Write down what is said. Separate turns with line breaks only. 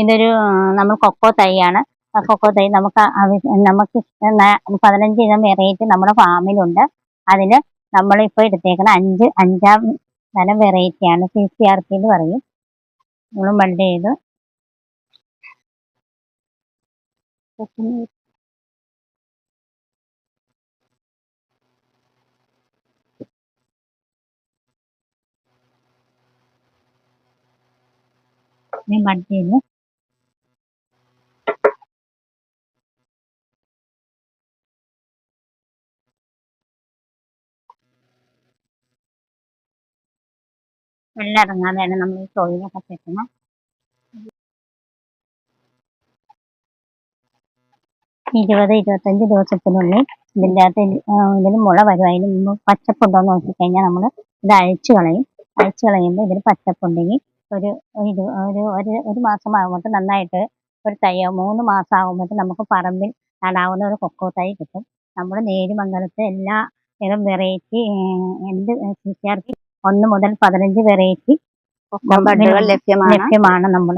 ഇതൊരു നമ്മൾ cocoa തൈയാണ്. Cocoa തൈ നമുക്ക് നമുക്ക് 15 ഇനം വെറൈറ്റി നമ്മുടെ ഫാമിലുണ്ട്. അതിൽ നമ്മളിപ്പോൾ എടുത്തേക്കുന്ന അഞ്ചാം തരം വെറൈറ്റിയാണ്. CCRP എന്ന് പറയും. നമ്മൾ ബഡ് ചെയ്ത് ബഡ് ചെയ്ത് വെള്ളം ഇറങ്ങാതെയാണ് നമ്മൾ ഈ സോയിലൊക്കെ കെട്ടുന്നത്. 20-25 ദിവസത്തിനുള്ളിൽ ഇതിന് മുള വരും. അതിന് മുമ്പ് പച്ചപ്പുണ്ടോ എന്ന് നോക്കിക്കഴിഞ്ഞാൽ നമ്മൾ ഇത് അഴിച്ചു കളയും. അഴിച്ചു കളയുമ്പോൾ ഇതിൽ പച്ചപ്പുണ്ടെങ്കിൽ ഒരു ഒരു മാസം ആകുമ്പോൾ നന്നായിട്ട് ഒരു തൈ 3 മാസം ആകുമ്പോൾ നമുക്ക് പറമ്പിൽ നടാവുന്ന ഒരു കൊക്കോ തൈ കിട്ടും. നമ്മൾ നേരിമംഗലത്തെ എല്ലാ വെറൈറ്റി CCRP 1 മുതൽ 15 വെറൈറ്റി
ബഡുകൾ ലഭ്യമാണ്.
നമ്മൾ